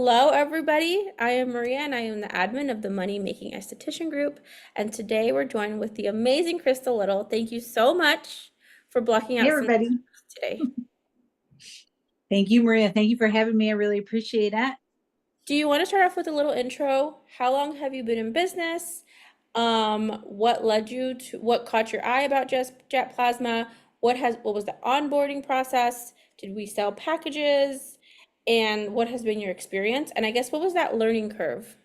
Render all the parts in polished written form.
Hello, everybody. I am Maria and I am the admin of the Money Making Esthetician group. And today we're joined with the amazing Crystal Little. Thank you so much for blocking Hey, out some everybody. today. Thank you, Maria. Thank you for having me. I really appreciate it. Do you want to start off with a little intro? How long have you been in business? What led you to what caught your eye about just Jet Plasma? What was the onboarding process? Did we sell packages? And what has been your experience? And I guess what was that learning curve?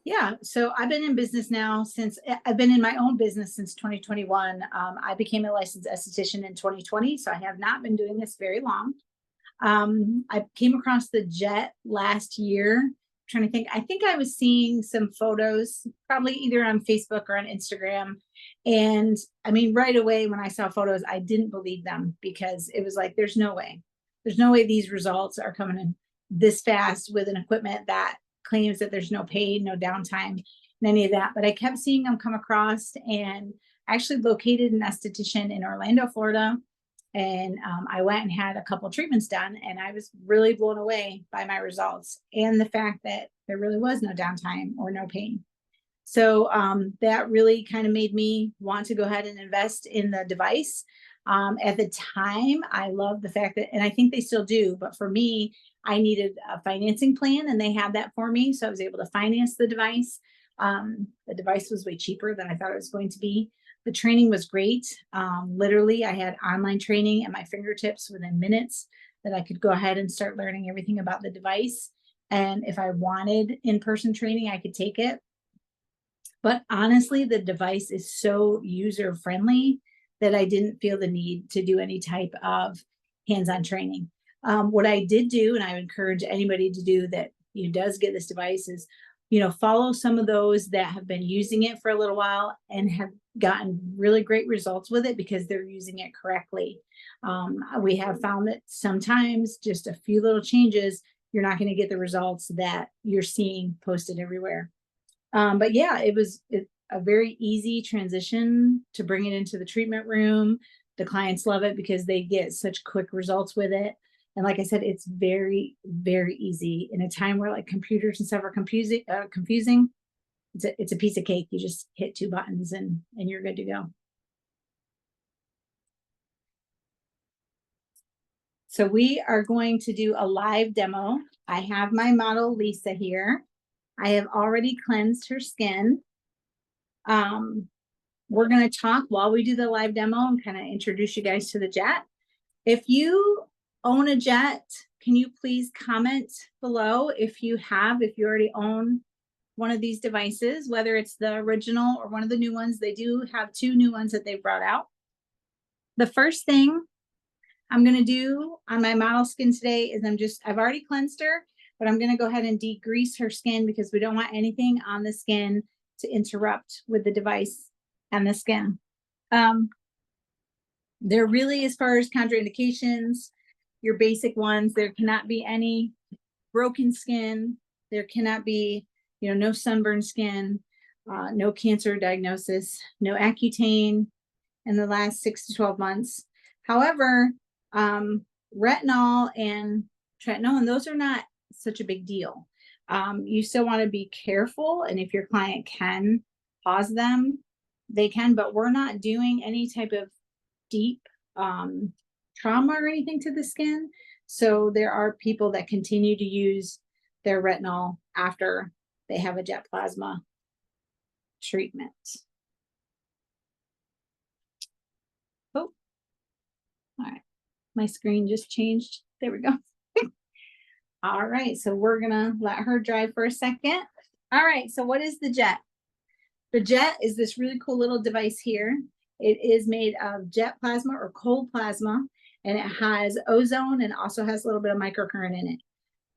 Yeah, so I've been in business now since I've been in my own business since 2021. I became a licensed esthetician in 2020, so I have not been doing this very long. I came across the Jet last year. I'm trying to think, I think I was seeing some photos, probably either on Facebook or on Instagram. And I mean, right away when I saw photos, I didn't believe them because it was like, there's no way. There's no way these results are coming in this fast with an equipment that claims that there's no pain, no downtime, and any of that. But I kept seeing them come across, and I actually located an esthetician in Orlando, Florida, and I went and had a couple treatments done, and I was really blown away by my results and the fact that there really was no downtime or no pain. So that really kind of made me want to go ahead and invest in the device. At the time, I loved the fact that, and I think they still do, but for me, I needed a financing plan, and they had that for me. So I was able to finance the device. The device was way cheaper than I thought it was going to be. The training was great. Literally, I had online training at my fingertips within minutes that I could go ahead and start learning everything about the device. And if I wanted in person training, I could take it. But honestly, the device is so user friendly that I didn't feel the need to do any type of hands on training. What I did do, and I would encourage anybody to do that does get this device, is follow some of those that have been using it for a little while and have gotten really great results with it because they're using it correctly. We have found that sometimes just a few little changes, you're not going to get the results that you're seeing posted everywhere. But yeah, it was a very easy transition to bring it into the treatment room. The clients love it because they get such quick results with it. And like I said, it's very, very easy in a time where like computers and stuff are confusing. It's a piece of cake. You just hit two buttons and you're good to go. So we are going to do a live demo. I have my model Lisa here. I have already cleansed her skin. We're going to talk while we do the live demo and kind of introduce you guys to the Jet. If you own a Jet, can you please comment below if you already own one of these devices, whether it's the original or one of the new ones. They do have two new ones that they brought out. The first thing I'm going to do on my model skin today is I've already cleansed her, but I'm going to go ahead and degrease her skin because we don't want anything on the skin to interrupt with the device and the skin. They're really, as far as contraindications, your basic ones. There cannot be any broken skin. There cannot be, no sunburned skin, no cancer diagnosis, no Accutane in the last 6 to 12 months. However, retinol and tretinoin, and those are not such a big deal. You still want to be careful, and if your client can pause them, they can, but we're not doing any type of deep trauma or anything to the skin. So there are people that continue to use their retinol after they have a Jet Plasma treatment. Oh, all right. My screen just changed. There we go. All right, so we're gonna let her dry for a second. All right, so what is the Jet? The Jet is this really cool little device here. It is made of jet plasma or cold plasma, and it has ozone and also has a little bit of microcurrent in it.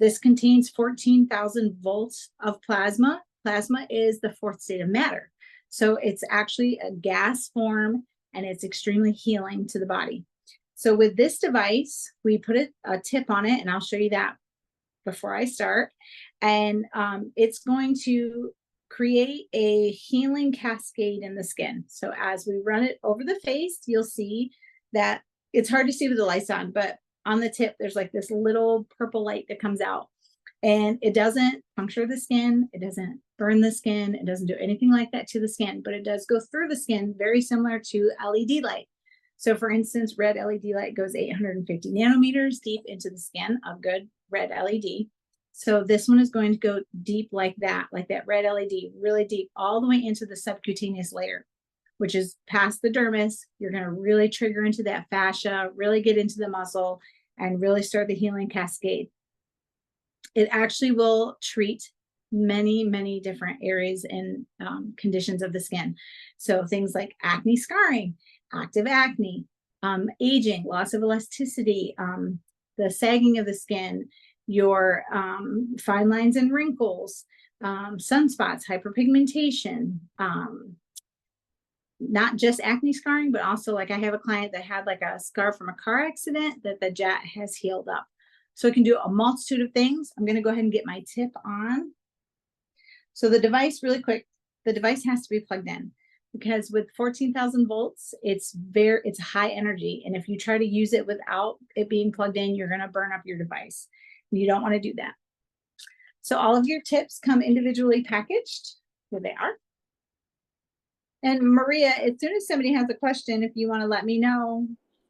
This contains 14,000 volts of plasma. Plasma is the fourth state of matter. So it's actually a gas form, and it's extremely healing to the body. So with this device, we put a tip on it, and I'll show you that before I start. And it's going to create a healing cascade in the skin. So as we run it over the face, you'll see that it's hard to see with the lights on, but on the tip, there's like this little purple light that comes out. And it doesn't puncture the skin. It doesn't burn the skin. It doesn't do anything like that to the skin, but it does go through the skin, very similar to LED light. So for instance, red LED light goes 850 nanometers deep into the skin of good red LED. So this one is going to go deep like that red LED, really deep, all the way into the subcutaneous layer, which is past the dermis. You're going to really trigger into that fascia, really get into the muscle, and really start the healing cascade. It actually will treat many, many different areas and conditions of the skin. So things like acne scarring, active acne, aging, loss of elasticity, the sagging of the skin, your fine lines and wrinkles, sunspots, hyperpigmentation, not just acne scarring, but also like I have a client that had like a scar from a car accident that the jet has healed up. So it can do a multitude of things. I'm going to go ahead and get my tip on. So the device, really quick, the device has to be plugged in because with 14,000 volts, it's high energy. And if you try to use it without it being plugged in, you're going to burn up your device. You don't want to do that. So all of your tips come individually packaged. Here they are. And Maria, as soon as somebody has a question, if you want to let me know.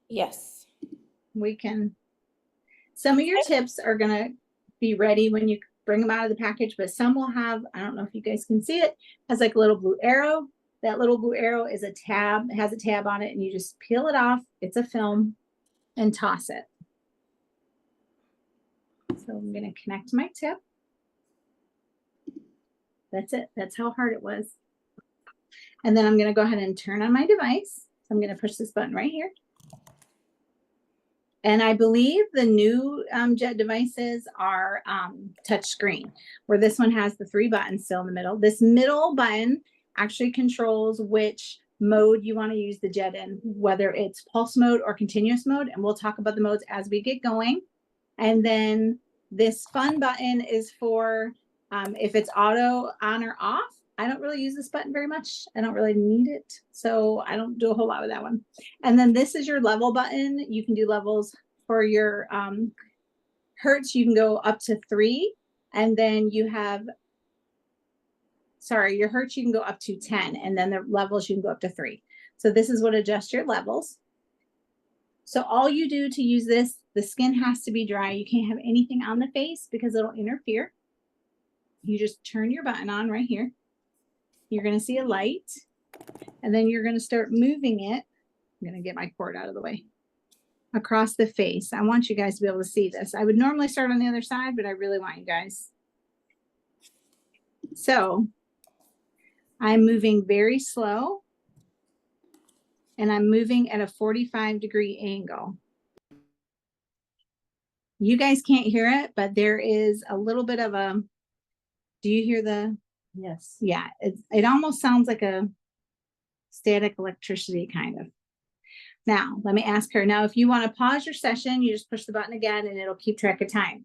Yes. We can. Some of your tips are going to be ready when you bring them out of the package, but some will have, I don't know if you guys can see it, has like a little blue arrow. That little blue arrow is a tab, it has a tab on it, and you just peel it off. It's a film and toss it. So I'm going to connect my tip. That's it. That's how hard it was. And then I'm going to go ahead and turn on my device. So I'm going to push this button right here. And I believe the new Jet devices are touch screen, where this one has the 3 buttons still in the middle. This middle button actually controls which mode you want to use the Jet in, whether it's pulse mode or continuous mode. And we'll talk about the modes as we get going. And then this fun button is for if it's auto on or off. I don't really use this button very much. I don't really need it. So I don't do a whole lot with that one. And then this is your level button. You can do levels for your hertz. You can go up to 3. And then you have, your hertz, you can go up to 10. And then the levels, you can go up to 3. So this is what adjusts your levels. So all you do to use this, the skin has to be dry. You can't have anything on the face because it'll interfere. You just turn your button on right here. You're going to see a light, and then you're going to start moving it. I'm going to get my cord out of the way. Across the face. I want you guys to be able to see this. I would normally start on the other side, but I really want you guys. So I'm moving very slow, and I'm moving at a 45-degree angle. You guys can't hear it, but there is a little bit of a, do you hear the? Yes. Yeah, it almost sounds like a static electricity kind of. Now, let me ask her. Now, if you want to pause your session, you just push the button again and it'll keep track of time.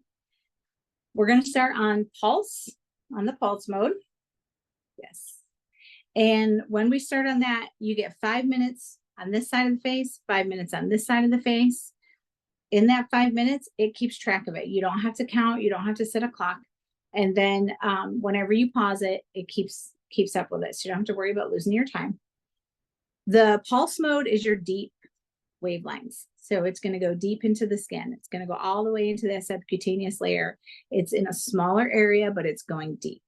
We're going to start on pulse, on the pulse mode. Yes. And when we start on that, you get 5 minutes on this side of the face, 5 minutes on this side of the face. In that 5 minutes, it keeps track of it. You don't have to count. You don't have to set a clock. And then whenever you pause it, it keeps up with it. So you don't have to worry about losing your time. The pulse mode is your deep wavelengths. So it's going to go deep into the skin. It's going to go all the way into that subcutaneous layer. It's in a smaller area, but it's going deep.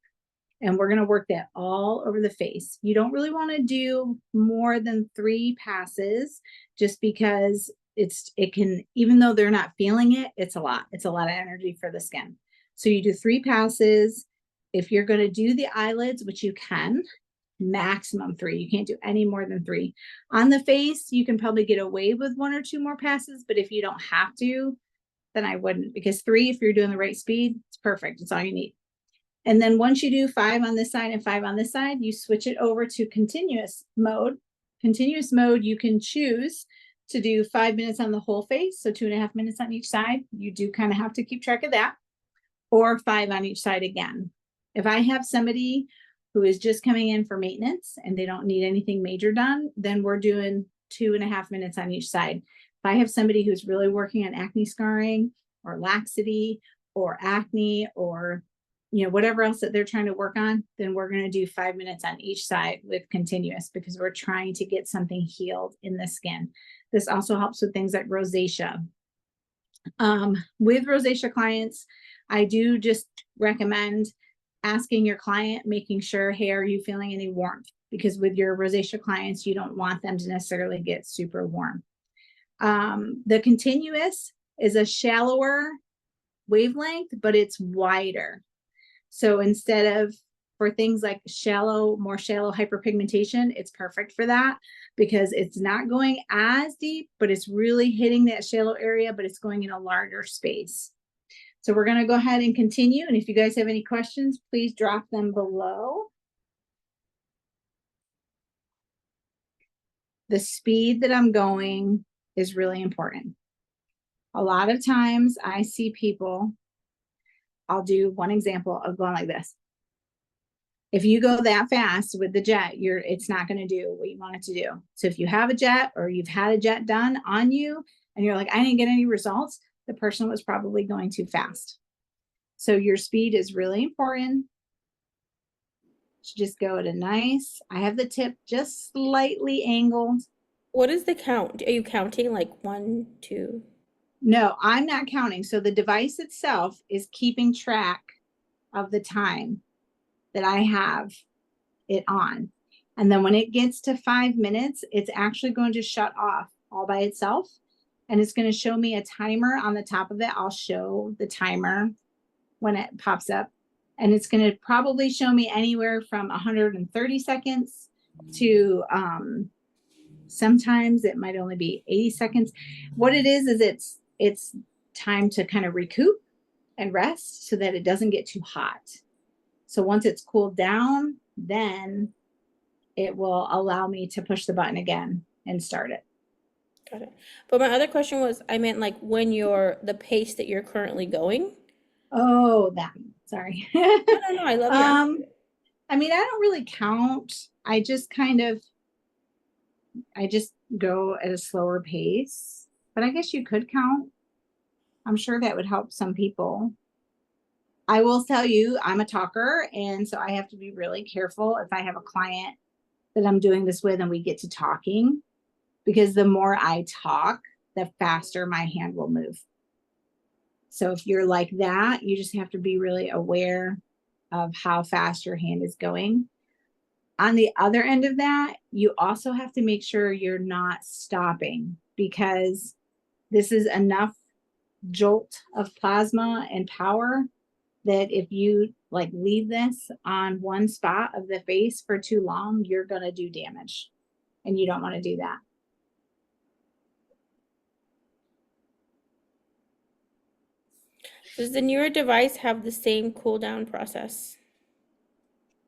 And we're going to work that all over the face. You don't really want to do more than 3 passes just because it can, even though they're not feeling it, it's a lot. It's a lot of energy for the skin. So you do 3 passes. If you're going to do the eyelids, which you can, maximum 3. You can't do any more than 3. On the face, you can probably get away with 1 or 2 more passes, but if you don't have to, then I wouldn't, because 3, if you're doing the right speed, it's perfect. It's all you need. And then once you do 5 on this side and 5 on this side, you switch it over to continuous mode. Continuous mode, you can choose to do 5 minutes on the whole face, so 2.5 minutes on each side. You do kind of have to keep track of that, or 5 on each side again. If I have somebody who is just coming in for maintenance and they don't need anything major done, then we're doing 2.5 minutes on each side. If I have somebody who's really working on acne scarring or laxity or acne or, whatever else that they're trying to work on, then we're going to do 5 minutes on each side with continuous because we're trying to get something healed in the skin. This also helps with things like rosacea. With rosacea clients, I do just recommend asking your client, making sure, hey, are you feeling any warmth? Because with your rosacea clients, you don't want them to necessarily get super warm. The continuous is a shallower wavelength, but it's wider. So instead of for things like more shallow hyperpigmentation, it's perfect for that because it's not going as deep, but it's really hitting that shallow area, but it's going in a larger space. So we're going to go ahead and continue. And if you guys have any questions, please drop them below. The speed that I'm going is really important. A lot of times I see people, I'll do one example of going like this. If you go that fast with the jet, it's not going to do what you want it to do. So if you have a jet or you've had a jet done on you and you're like, I didn't get any results, the person was probably going too fast. So your speed is really important. Just go at a nice, I have the tip just slightly angled. What is the count? Are you counting like 1, 2? No, I'm not counting. So the device itself is keeping track of the time that I have it on. And then when it gets to 5 minutes, it's actually going to shut off all by itself. And it's going to show me a timer on the top of it. I'll show the timer when it pops up. And it's going to probably show me anywhere from 130 seconds to sometimes it might only be 80 seconds. What it is it's time to kind of recoup and rest so that it doesn't get too hot. So once it's cooled down, then it will allow me to push the button again and start it. Got it. But my other question was, I meant like when the pace that you're currently going. Oh, sorry. No, I love your answer. I mean, I don't really count. I just go at a slower pace, but I guess you could count. I'm sure that would help some people. I will tell you, I'm a talker, and so I have to be really careful if I have a client that I'm doing this with and we get to talking, because the more I talk, the faster my hand will move. So if you're like that, you just have to be really aware of how fast your hand is going. On the other end of that, you also have to make sure you're not stopping, because this is enough jolt of plasma and power that if you like leave this on one spot of the face for too long, you're going to do damage, and you don't want to do that. Does the newer device have the same cool down process?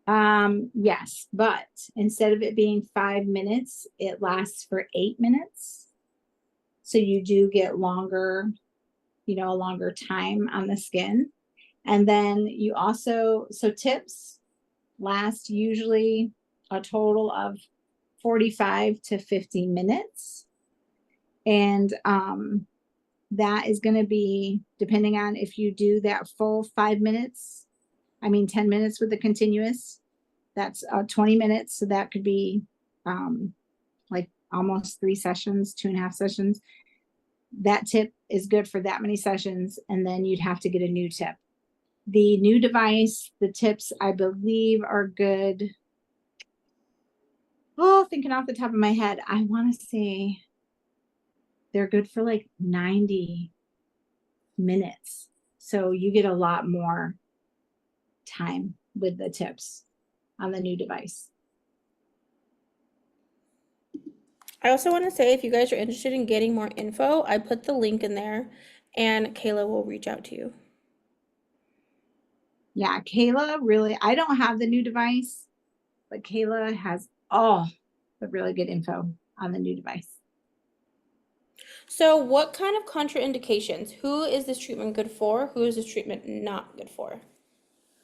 Yes, but instead of it being 5 minutes, it lasts for 8 minutes. So you do get longer, a longer time on the skin. And then you also, so tips last usually a total of 45 to 50 minutes. And that is going to be depending on if you do that full 5 minutes, 10 minutes with the continuous, that's 20 minutes. So that could be like almost 3 sessions, 2.5 sessions. That tip is good for that many sessions. And then you'd have to get a new tip. The new device, the tips, I believe, are good. Oh, thinking off the top of my head, I want to say they're good for like 90 minutes. So you get a lot more time with the tips on the new device. I also want to say, if you guys are interested in getting more info, I put the link in there and Kayla will reach out to you. Yeah, Kayla really, I don't have the new device, but Kayla has all the really good info on the new device. So what kind of contraindications? Who is this treatment good for? Who is this treatment not good for?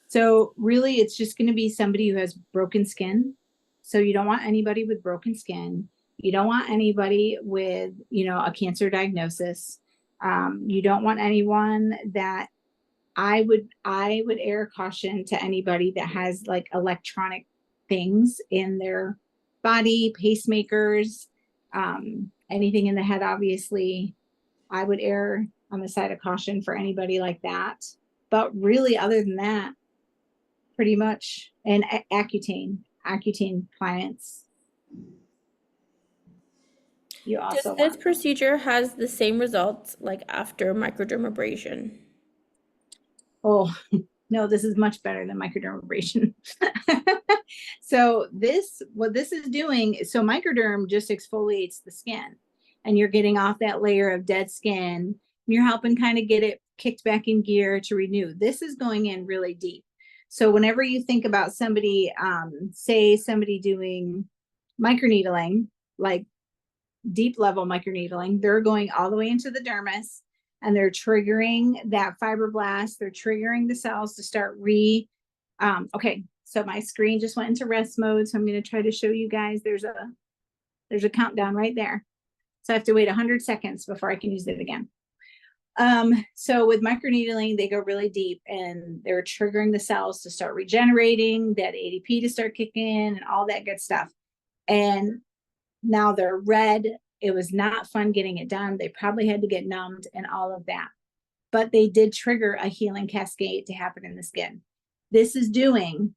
So really, it's just going to be somebody who has broken skin. So you don't want anybody with broken skin. You don't want anybody with, a cancer diagnosis. You don't want anyone that I would err caution to anybody that has like electronic things in their body, pacemakers, anything in the head, obviously. I would err on the side of caution for anybody like that. But really, other than that, pretty much, and Accutane clients. You Does also this want. procedure has the same results like after microdermabrasion? Oh, no, this is much better than microdermabrasion. So what this is doing, so microderm just exfoliates the skin and you're getting off that layer of dead skin. And you're helping kind of get it kicked back in gear to renew. This is going in really deep. So whenever you think about somebody, say somebody doing microneedling, like deep level microneedling, they're going all the way into the dermis and they're triggering that fibroblast. They're triggering the cells to start okay, so my screen just went into rest mode. So I'm going to try to show you guys. There's a countdown right there. So I have to wait 100 seconds before I can use it again. So with microneedling, they go really deep and they're triggering the cells to start regenerating, that ADP to start kicking in and all that good stuff. And now they're red. It was not fun getting it done. They probably had to get numbed and all of that. But they did trigger a healing cascade to happen in the skin. This is doing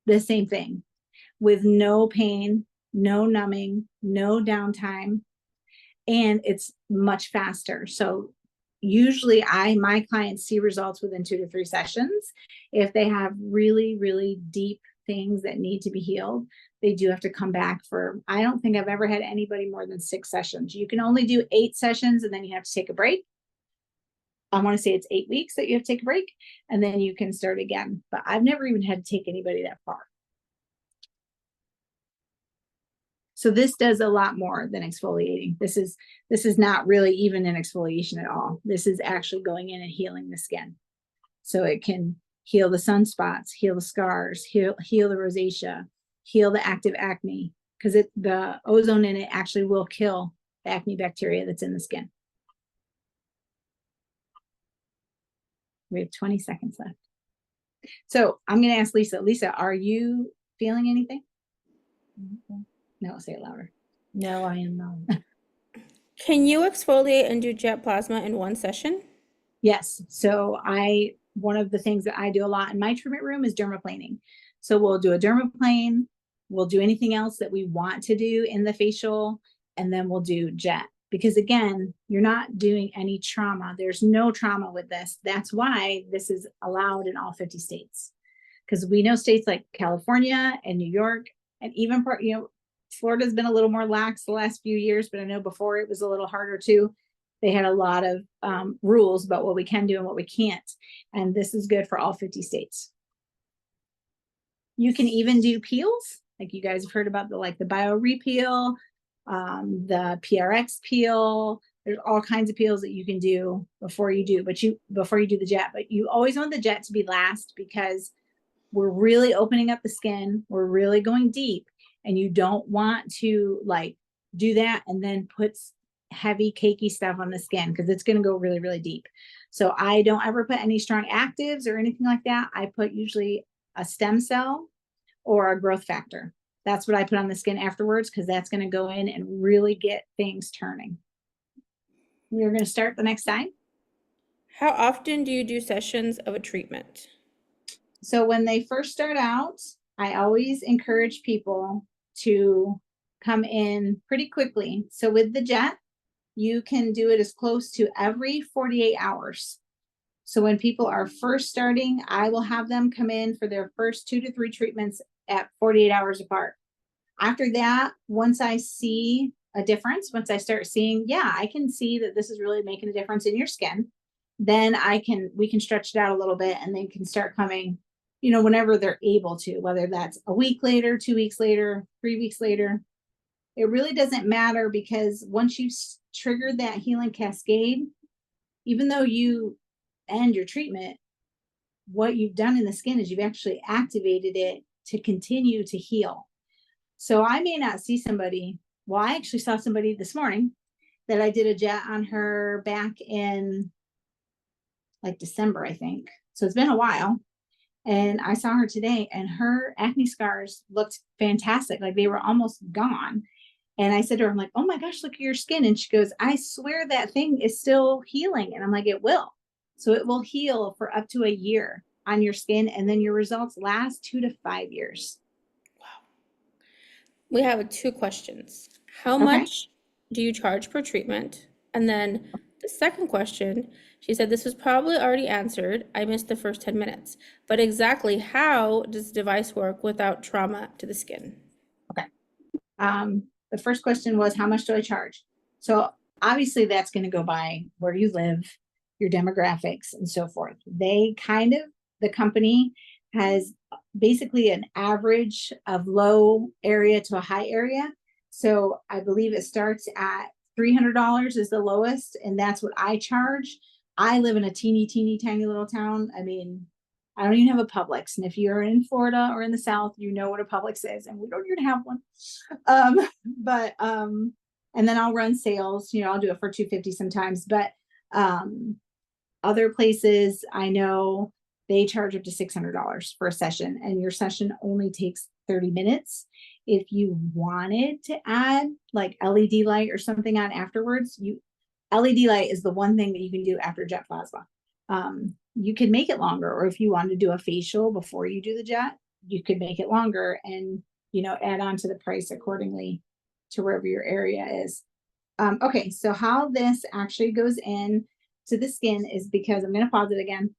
the same thing with no pain, no numbing, no downtime, and it's much faster. So usually my clients see results within 2 to 3 sessions. If they have really, really deep things that need to be healed, they do have to come back for, I don't think I've ever had anybody more than 6 sessions. You can only do 8 sessions and then you have to take a break. I want to say it's 8 weeks that you have to take a break and then you can start again. But I've never even had to take anybody that far. So this does a lot more than exfoliating. This is not really even an exfoliation at all. This is actually going in and healing the skin. So it can heal the sunspots, heal the scars, heal the rosacea, heal the active acne, because the ozone in it actually will kill the acne bacteria that's in the skin. We have 20 seconds left. So I'm going to ask Lisa. Lisa, are you feeling anything? No, say it louder. No, I am not. Can you exfoliate and do jet plasma in one session? Yes. So one of the things that I do a lot in my treatment room is dermaplaning. So we'll do a dermaplane, we'll do anything else that we want to do in the facial, and then we'll do jet. Because again, you're not doing any trauma. There's no trauma with this. That's why this is allowed in all 50 states. Because we know states like California and New York, and even Florida's been a little more lax the last few years, but I know before it was a little harder too. They had a lot of rules about what we can do and what we can't. And this is good for all 50 states. You can even do peels. Like you guys have heard about the bio repeal, the PRX peel. There's all kinds of peels that you can do before you do the jet. But you always want the jet to be last because we're really opening up the skin. We're really going deep. And you don't want to do that and then put heavy cakey stuff on the skin because it's going to go really, really deep. So I don't ever put any strong actives or anything like that. I put usually a stem cell or a growth factor. That's what I put on the skin afterwards because that's going to go in and really get things turning. We're going to start the next time. How often do you do sessions of a treatment? So when they first start out, I always encourage people to come in pretty quickly. So with the jet, you can do it as close to every 48 hours. So when people are first starting, I will have them come in for their first 2 to 3 treatments at 48 hours apart. After that, once I see a difference, once I start seeing, yeah, I can see that this is really making a difference in your skin, then we can stretch it out a little bit and they can start coming, whenever they're able to, whether that's a week later, 2 weeks later, 3 weeks later. It really doesn't matter because once you trigger that healing cascade, even though you end your treatment, what you've done in the skin is you've actually activated it to continue to heal. So I may not see somebody. Well, I actually saw somebody this morning that I did a jet on her back in December, I think. So it's been a while. And I saw her today and her acne scars looked fantastic. Like they were almost gone. And I said to her, I'm like, oh my gosh, look at your skin. And she goes, I swear that thing is still healing. And I'm like, it will. So it will heal for up to a year on your skin. And then your results last 2 to 5 years. We have two questions. How Okay. much do you charge per treatment? And then the second question, she said this was probably already answered. I missed the first 10 minutes. But exactly how does the device work without trauma to the skin? Okay. The first question was, how much do I charge? So obviously that's going to go by where you live, your demographics, and so forth. The company has basically an average of low area to a high area. So I believe it starts at $300 is the lowest, and that's what I charge. I live in a teeny tiny little town. I mean, I don't even have a Publix. And if you're in Florida or in the South, you know what a Publix is, and we don't even have one. Um, but and then I'll run sales, I'll do it for 250 sometimes, but other places I know they charge up to $600 for a session, and your session only takes 30 minutes. If you wanted to add like LED light or something on afterwards, LED light is the one thing that you can do after jet plasma. You can make it longer, or if you want to do a facial before you do the jet, you could make it longer and add on to the price accordingly to wherever your area is. Okay, so how this actually goes in to the skin is because I'm going to pause it again.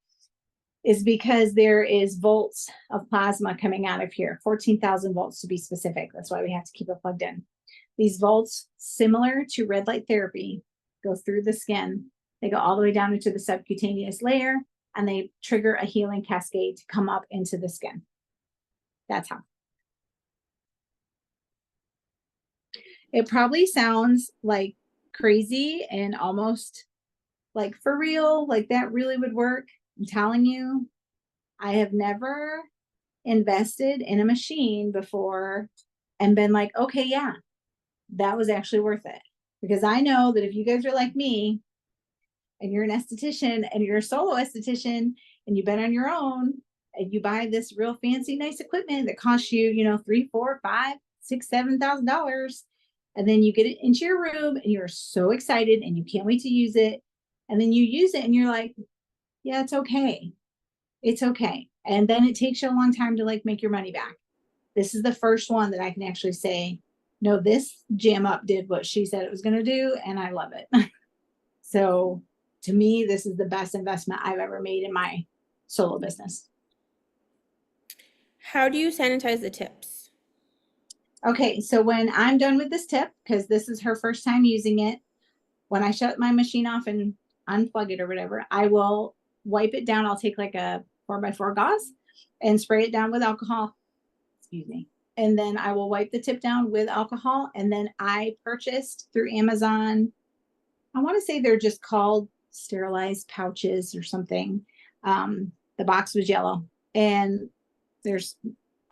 Is because there is volts of plasma coming out of here, 14,000 volts to be specific. That's why we have to keep it plugged in. These volts, similar to red light therapy, go through the skin. They go all the way down into the subcutaneous layer, and they trigger a healing cascade to come up into the skin. That's how. It probably sounds like crazy and almost like for real, like that really would work. I'm telling you, I have never invested in a machine before and been like, okay, yeah, that was actually worth it. Because I know that if you guys are like me and you're an esthetician and you're a solo esthetician and you've been on your own and you buy this real fancy, nice equipment that costs you, $3, $4, $5, $6, $7,000, and then you get it into your room and you're so excited and you can't wait to use it. And then you use it and you're like, yeah, it's okay. It's okay. And then it takes you a long time to make your money back. This is the first one that I can actually say, no, this jam up did what she said it was going to do, and I love it. So to me, this is the best investment I've ever made in my solo business. How do you sanitize the tips? Okay, so when I'm done with this tip, because this is her first time using it, when I shut my machine off and unplug it or whatever, I will wipe it down. I'll take like a 4x4 gauze and spray it down with alcohol. Excuse me. And then I will wipe the tip down with alcohol. And then I purchased through Amazon, I want to say they're just called sterilized pouches or something. The box was yellow and there's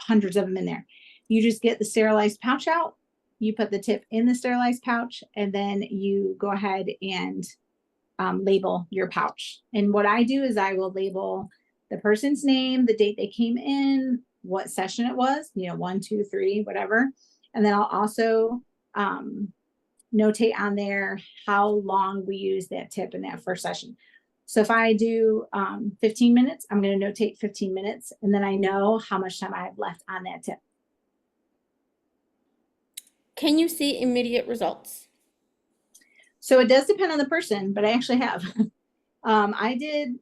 hundreds of them in there. You just get the sterilized pouch out, you put the tip in the sterilized pouch, and then you go ahead and label your pouch. And what I do is I will label the person's name, the date they came in, what session it was, 1, 2, 3, whatever. And then I'll also notate on there how long we use that tip in that first session. So if I do 15 minutes, I'm going to notate 15 minutes, and then I know how much time I have left on that tip. Can you see immediate results? So it does depend on the person, but I actually have. I did,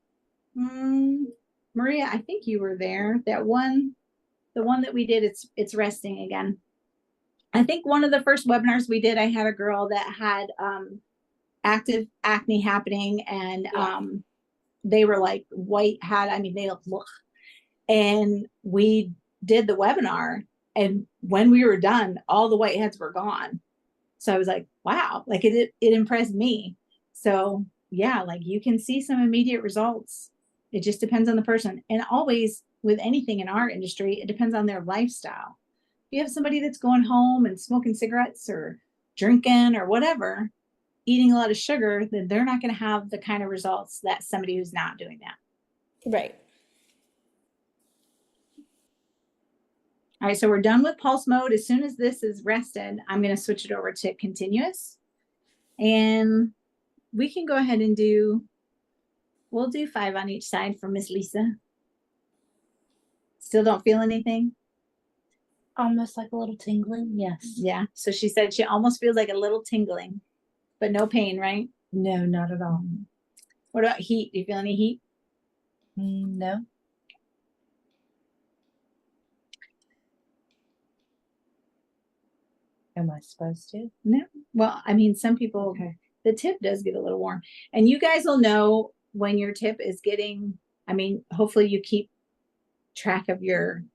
Maria, I think you were there. The one that we did, it's resting again. I think one of the first webinars we did, I had a girl that had active acne happening, and they were like white hat. I mean, they look, and we did the webinar, and when we were done, all the whiteheads were gone. So I was like, wow, it impressed me. So yeah, you can see some immediate results. It just depends on the person. And always with anything in our industry, it depends on their lifestyle. If you have somebody that's going home and smoking cigarettes or drinking or whatever, eating a lot of sugar, then they're not going to have the kind of results that somebody who's not doing that. Right. All right, so we're done with pulse mode. As soon as this is rested, I'm going to switch it over to continuous. And we can go ahead and we'll do 5 on each side for Miss Lisa. Still don't feel anything? Almost like a little tingling, yes. Yeah, so she said she almost feels like a little tingling, but no pain, right? No, not at all. What about heat? Do you feel any heat? No. Am I supposed to? No. Well, I mean, some people, Okay. the tip does get a little warm. And you guys will know when your tip is getting, I mean, hopefully you keep track of your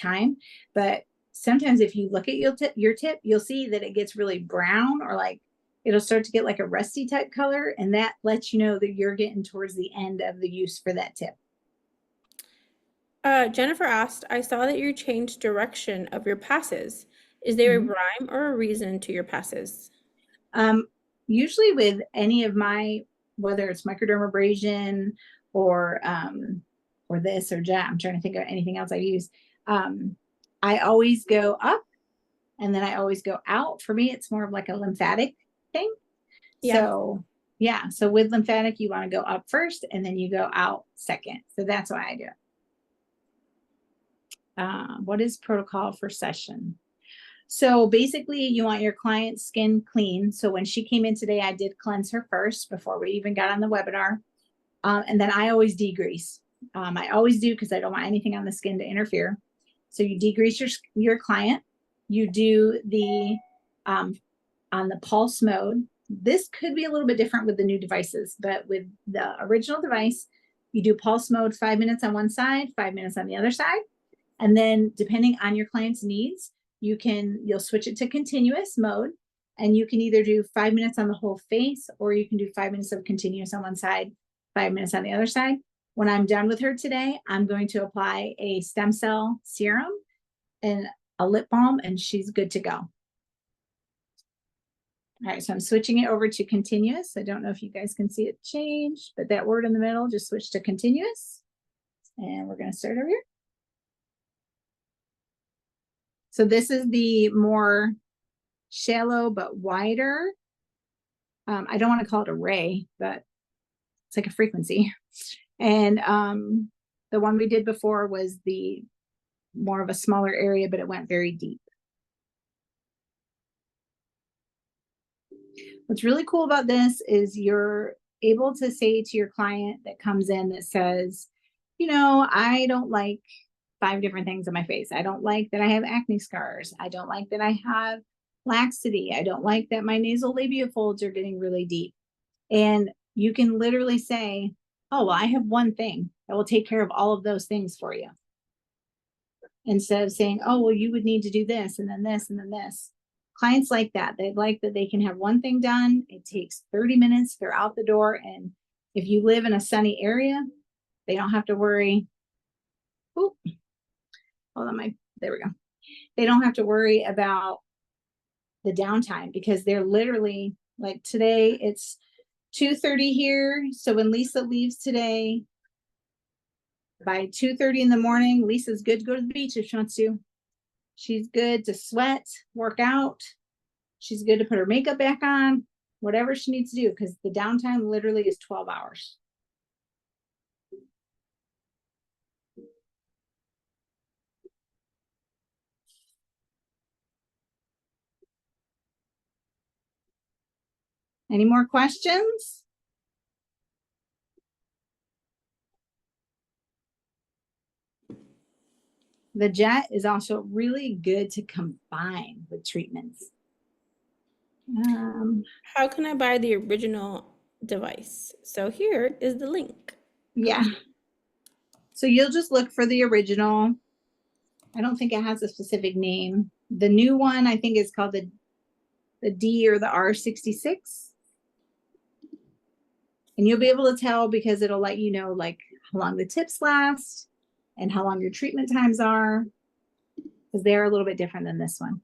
time, but sometimes if you look at your tip, you'll see that it gets really brown, or like it'll start to get like a rusty type color, and that lets you know that you're getting towards the end of the use for that tip. Jennifer asked, I saw that you changed direction of your passes. Is there a rhyme or a reason to your passes? Usually with any of my, whether it's microdermabrasion or this or jet, I'm trying to think of anything else I use. I always go up and then I always go out. For me, it's more of like a lymphatic thing. Yeah. So yeah, so with lymphatic, you want to go up first and then you go out second. So that's why I do it. What is protocol for session? So basically, you want your client's skin clean. So when she came in today, I did cleanse her first before we even got on the webinar. And then I always degrease. I always do because I don't want anything on the skin to interfere. So you degrease your client. You do the on the pulse mode. This could be a little bit different with the new devices, but with the original device, you do pulse mode 5 minutes on one side, 5 minutes on the other side. And then depending on your client's needs, you'll switch it to continuous mode, and you can either do 5 minutes on the whole face, or you can do 5 minutes of continuous on one side, 5 minutes on the other side. When I'm done with her today, I'm going to apply a stem cell serum and a lip balm, and she's good to go. All right, so I'm switching it over to continuous. I don't know if you guys can see it change, but that word in the middle just switched to continuous. And we're going to start over here. So this is the more shallow but wider. I don't want to call it a ray, but it's like a frequency. And the one we did before was the more of a smaller area, but it went very deep. What's really cool about this is you're able to say to your client that comes in that says, you know, I don't like 5 different things on my face. I don't like that I have acne scars. I don't like that I have laxity. I don't like that my nasal labia folds are getting really deep. And you can literally say, oh, well, I have one thing that will take care of all of those things for you. Instead of saying, oh, well, you would need to do this and then this and then this. Clients like that. They like that they can have one thing done. It takes 30 minutes. They're out the door. And if you live in a sunny area, they don't have to worry. Ooh, hold on, there we go. They don't have to worry about the downtime, because they're literally, like today, it's 2:30 here. So when Lisa leaves today, by 2:30 in the morning, Lisa's good to go to the beach if she wants to. She's good to sweat, work out. She's good to put her makeup back on, whatever she needs to do, because the downtime literally is 12 hours. Any more questions? The jet is also really good to combine with treatments. How can I buy the original device? So here is the link. Yeah. So you'll just look for the original. I don't think it has a specific name. The new one, I think, is called the D or the R66. And you'll be able to tell because it'll let you know like how long the tips last and how long your treatment times are, because they're a little bit different than this one.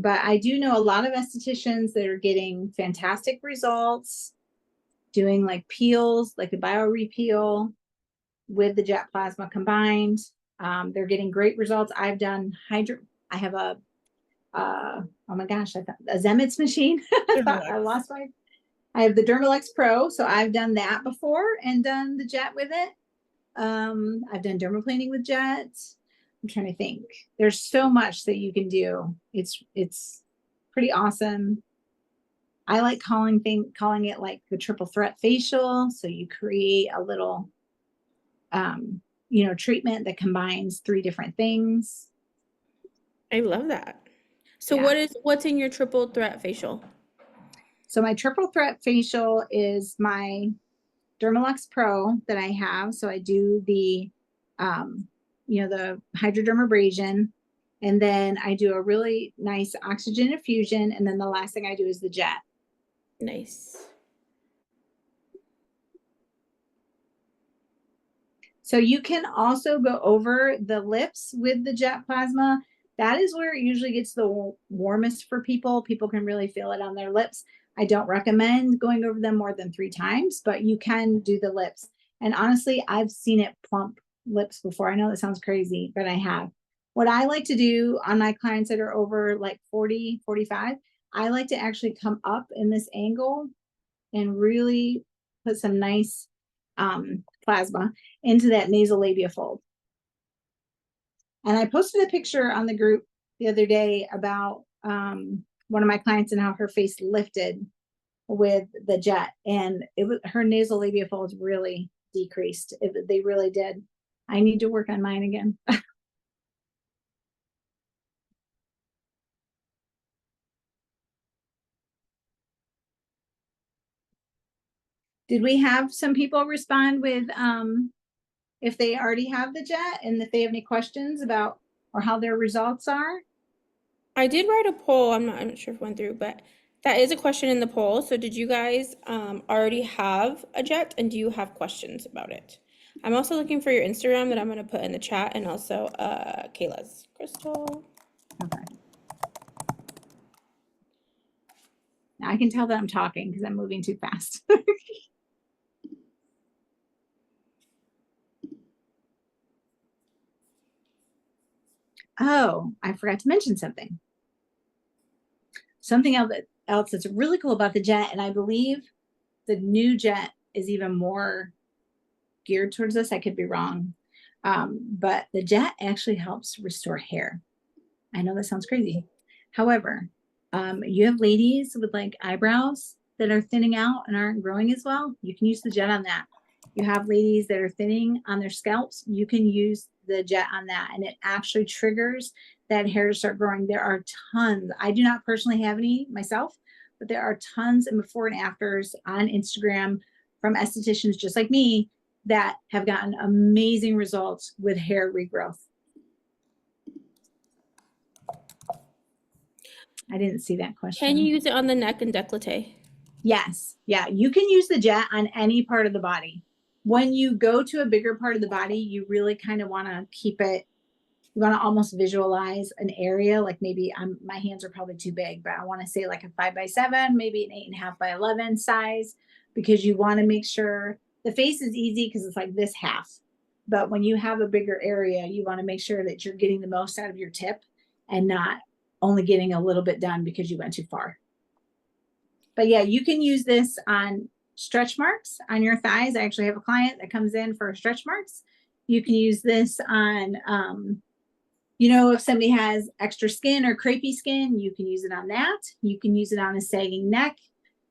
But I do know a lot of estheticians that are getting fantastic results doing like peels, like the bio repeal. with the jet plasma combined. They're getting great results. I've done I have oh my gosh, I thought a Zemitz machine. I thought I lost I have the Dermalex Pro. So I've done that before and done the jet with it. I've done dermaplaning with jets. I'm trying to think. There's so much that you can do. It's pretty awesome. I like calling it like the triple threat facial. So you create a little treatment that combines 3 different things. I love that. So Yeah. what's in your triple threat facial? So my triple threat facial is my Dermalux Pro that I have. So I do the the hydrodermabrasion, and then I do a really nice oxygen infusion, and then the last thing I do is the jet. Nice. So you can also go over the lips with the jet plasma. That is where it usually gets the warmest for people. People can really feel it on their lips. I don't recommend going over them more than 3 times, but you can do the lips. And honestly, I've seen it plump lips before. I know that sounds crazy, but I have. What I like to do on my clients that are over like 40, 45, I like to actually come up in this angle and really put some nice plasma into that nasolabial fold. And I posted a picture on the group the other day about one of my clients and how her face lifted with the jet, and her nasolabial folds really decreased. They really did. I need to work on mine again. Did we have some people respond with if they already have the jet and if they have any questions about or how their results are? I did write a poll. I'm not sure if it went through, but that is a question in the poll. So did you guys already have a jet, and do you have questions about it? I'm also looking for your Instagram that I'm going to put in the chat, and also Kayla's. Crystal. Okay. Now I can tell that I'm talking because I'm moving too fast. Oh, I forgot to mention something. Something else that's really cool about the jet, and I believe the new jet is even more geared towards this. I could be wrong. But the jet actually helps restore hair. I know that sounds crazy. However, you have ladies with like eyebrows that are thinning out and aren't growing as well. You can use the jet on that. You have ladies that are thinning on their scalps. You can use the jet on that, and it actually triggers that hair to start growing. There are tons. I do not personally have any myself, but there are tons and before and afters on Instagram from estheticians just like me that have gotten amazing results with hair regrowth. I didn't see that question. Can you use it on the neck and décolleté? Yes. Yeah. You can use the jet on any part of the body. When you go to a bigger part of the body, you really kind of want to keep it, you want to almost visualize an area. Like maybe my hands are probably too big, but I want to say like a 5x7, maybe an 8.5 by 11 size, because you want to make sure the face is easy because it's like this half. But when you have a bigger area, you want to make sure that you're getting the most out of your tip and not only getting a little bit done because you went too far. But yeah, you can use this on stretch marks on your thighs. I actually have a client that comes in for stretch marks. You can use this on, if somebody has extra skin or crepey skin, you can use it on that. You can use it on a sagging neck.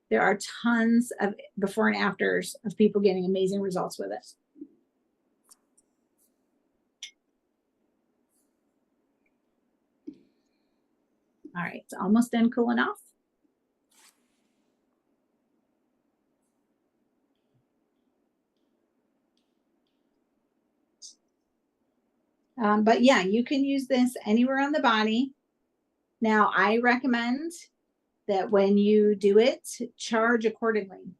There are tons of before and afters of people getting amazing results with it. All right, it's almost done cooling off. But yeah, you can use this anywhere on the body. Now, I recommend that when you do it, charge accordingly,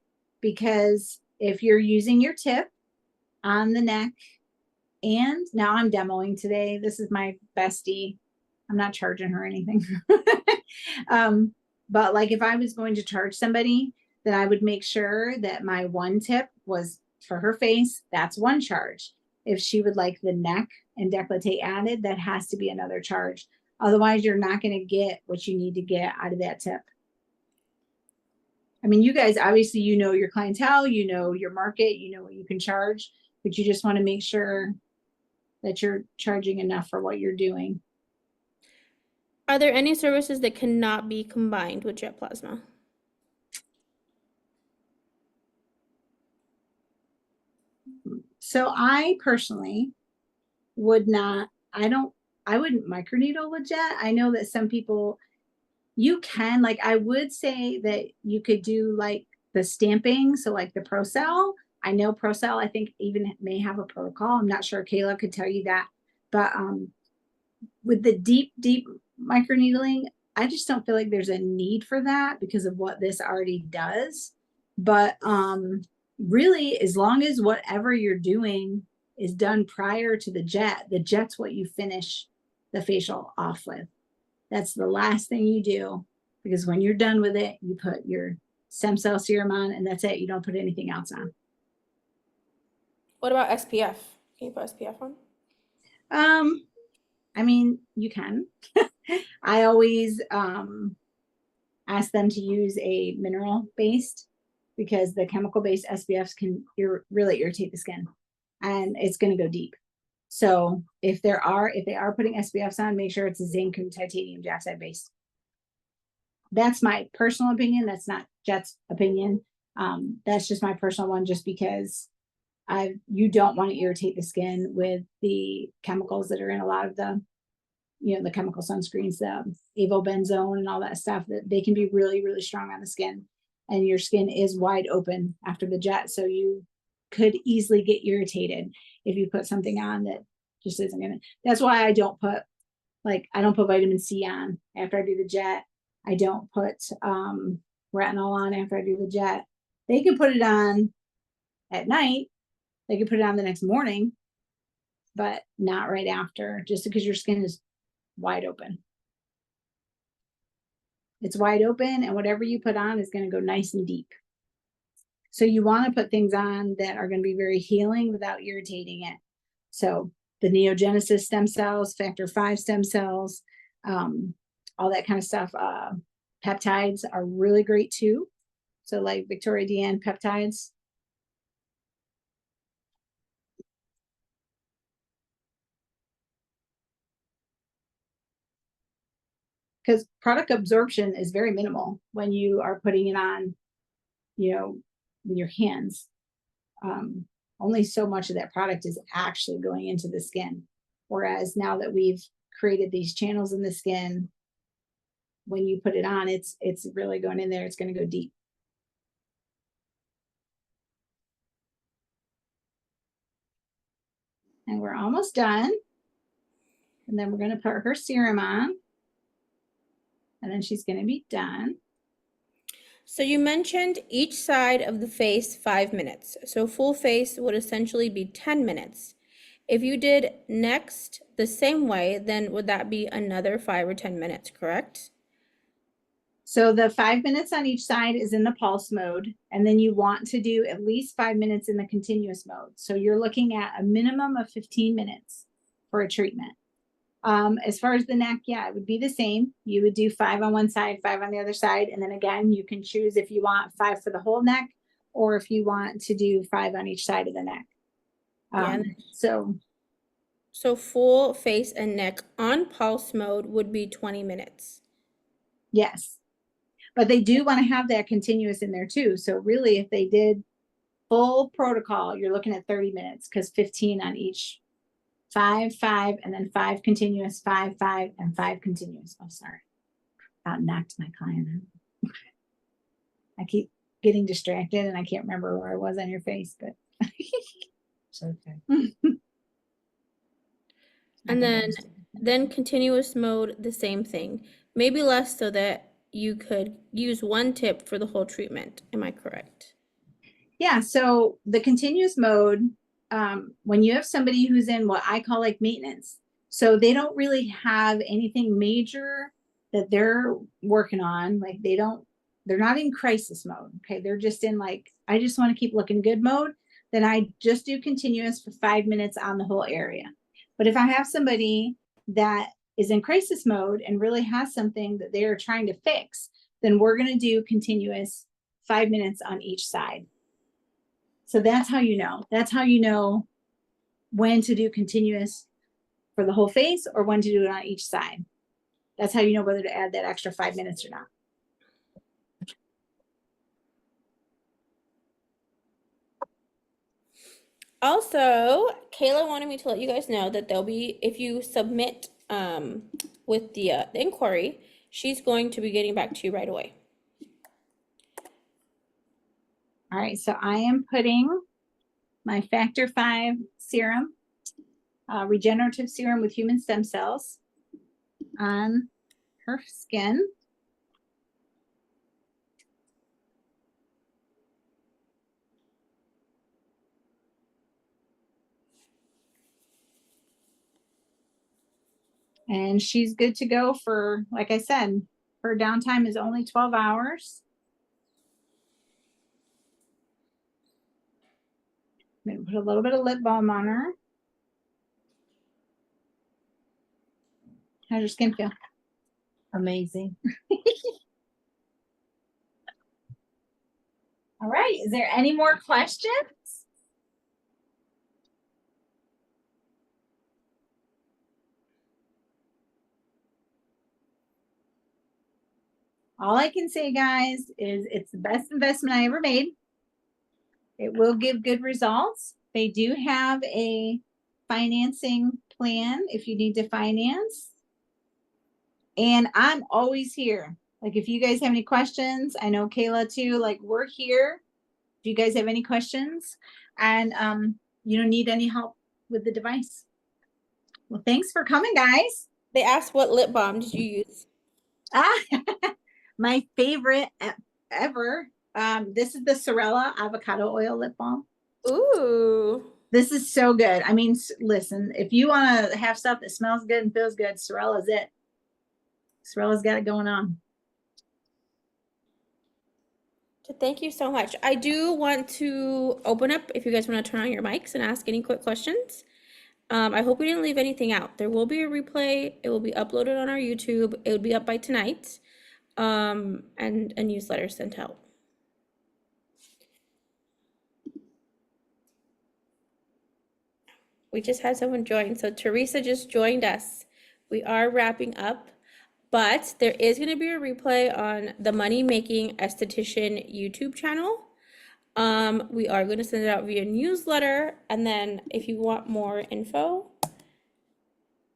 because if you're using your tip on the neck, and now I'm demoing today, this is my bestie. I'm not charging her anything. But like if I was going to charge somebody, then I would make sure that my one tip was for her face. That's one charge. if she would like the neck and décolleté added, that has to be another charge. Otherwise, you're not going to get what you need to get out of that tip. I mean, you guys, obviously, you know your clientele, you know your market, you know what you can charge, but you just want to make sure that you're charging enough for what you're doing. Are there any services that cannot be combined with jet plasma? So I personally would not, I wouldn't microneedle with jet. I know that some people, you can, like, I would say that you could do like the stamping. So like the ProCell, I know ProCell, I think even may have a protocol. I'm not sure. Kayla could tell you that. But with the deep microneedling, I just don't feel like there's a need for that because of what this already does. But really, as long as whatever you're doing is done prior to the jet's what you finish the facial off with. That's the last thing you do, because when you're done with it, you put your stem cell serum on and that's it. You don't put anything else on. What about SPF? Can you put SPF on? I mean, you can. I always ask them to use a mineral based, because the chemical based SPFs can really irritate the skin and it's going to go deep. So if they are putting SPFs on, make sure it's a zinc and titanium dioxide based. That's my personal opinion. That's not Jet's opinion. That's just my personal one, just because you don't want to irritate the skin with the chemicals that are in a lot of the, the chemical sunscreens, the avobenzone and all that stuff, that they can be really, really strong on the skin, and your skin is wide open after the jet. So you could easily get irritated if you put something on that just isn't gonna. That's why I don't put vitamin C on after I do the jet. I don't put retinol on after I do the jet. They can put it on at night. They can put it on the next morning, but not right after, just because your skin is wide open. It's wide open, and whatever you put on is going to go nice and deep. So you want to put things on that are going to be very healing without irritating it. So the neogenesis stem cells, factor V stem cells, all that kind of stuff. Peptides are really great too. So like Victoria Deanne peptides. Because product absorption is very minimal when you are putting it on, with your hands. Only so much of that product is actually going into the skin. Whereas now that we've created these channels in the skin, when you put it on, it's really going in there. It's going to go deep. And we're almost done. And then we're going to put her serum on. And then she's going to be done. So you mentioned each side of the face 5 minutes. So full face would essentially be 10 minutes. If you did next the same way, then would that be another 5 or 10 minutes, correct? So the 5 minutes on each side is in the pulse mode. And then you want to do at least 5 minutes in the continuous mode. So you're looking at a minimum of 15 minutes for a treatment. As far as the neck, yeah, it would be the same. You would do 5 on one side, 5 on the other side. And then again, you can choose if you want 5 for the whole neck, or if you want to do 5 on each side of the neck. So full face and neck on pulse mode would be 20 minutes. Yes. But they do want to have that continuous in there too. So really, if they did full protocol, you're looking at 30 minutes, because 15 on each. 5, 5, and then 5 continuous, 5, 5, and 5 continuous. Oh, sorry. About knocked my client out. I keep getting distracted and I can't remember where I was on your face, but It's okay. And then continuous mode, the same thing. Maybe less, so that you could use one tip for the whole treatment. Am I correct? Yeah, so the continuous mode, when you have somebody who's in what I call like maintenance, so they don't really have anything major that they're working on, like they're not in crisis mode. Okay, they're just in like, I just want to keep looking good mode. then I just do continuous for 5 minutes on the whole area. But if I have somebody that is in crisis mode and really has something that they're trying to fix, then we're going to do continuous 5 minutes on each side. So that's how you know. That's how you know when to do continuous for the whole face or when to do it on each side. That's how you know whether to add that extra 5 minutes or not. Also, Kayla wanted me to let you guys know that there'll be, if you submit with the inquiry, she's going to be getting back to you right away. All right, so I am putting my Factor 5 serum, regenerative serum with human stem cells on her skin. And she's good to go for, like I said, her downtime is only 12 hours. I'm going to put a little bit of lip balm on her. How's your skin feel? Amazing. All right, is there any more questions? All I can say, guys, is it's the best investment I ever made. It will give good results. They do have a financing plan if you need to finance. And I'm always here. Like if you guys have any questions, I know Kayla too, like we're here. If you guys have any questions and you don't need any help with the device. Well, thanks for coming, guys. They asked what lip balm did you use? My favorite ever. This is the Sorella avocado oil lip balm. Ooh. This is so good. I mean, listen, if you want to have stuff that smells good and feels good, Sorella's it. Sorella's got it going on. Thank you so much. I do want to open up if you guys want to turn on your mics and ask any quick questions. I hope we didn't leave anything out. There will be a replay. It will be uploaded on our YouTube. It will be up by tonight. And a newsletter sent out. We just had someone join. So Teresa just joined us. We are wrapping up, but there is going to be a replay on the Money Making Esthetician YouTube channel. We are going to send it out via newsletter, and then if you want more info,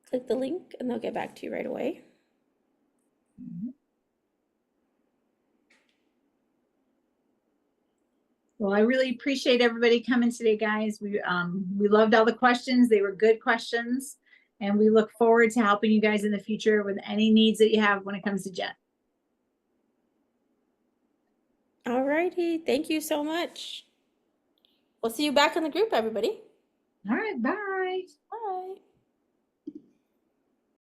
click the link and they'll get back to you right away. Well, I really appreciate everybody coming today, guys. We loved all the questions. They were good questions, and we look forward to helping you guys in the future with any needs that you have when it comes to Jet. All righty. Thank you so much. We'll see you back in the group, everybody. All right, bye. Bye.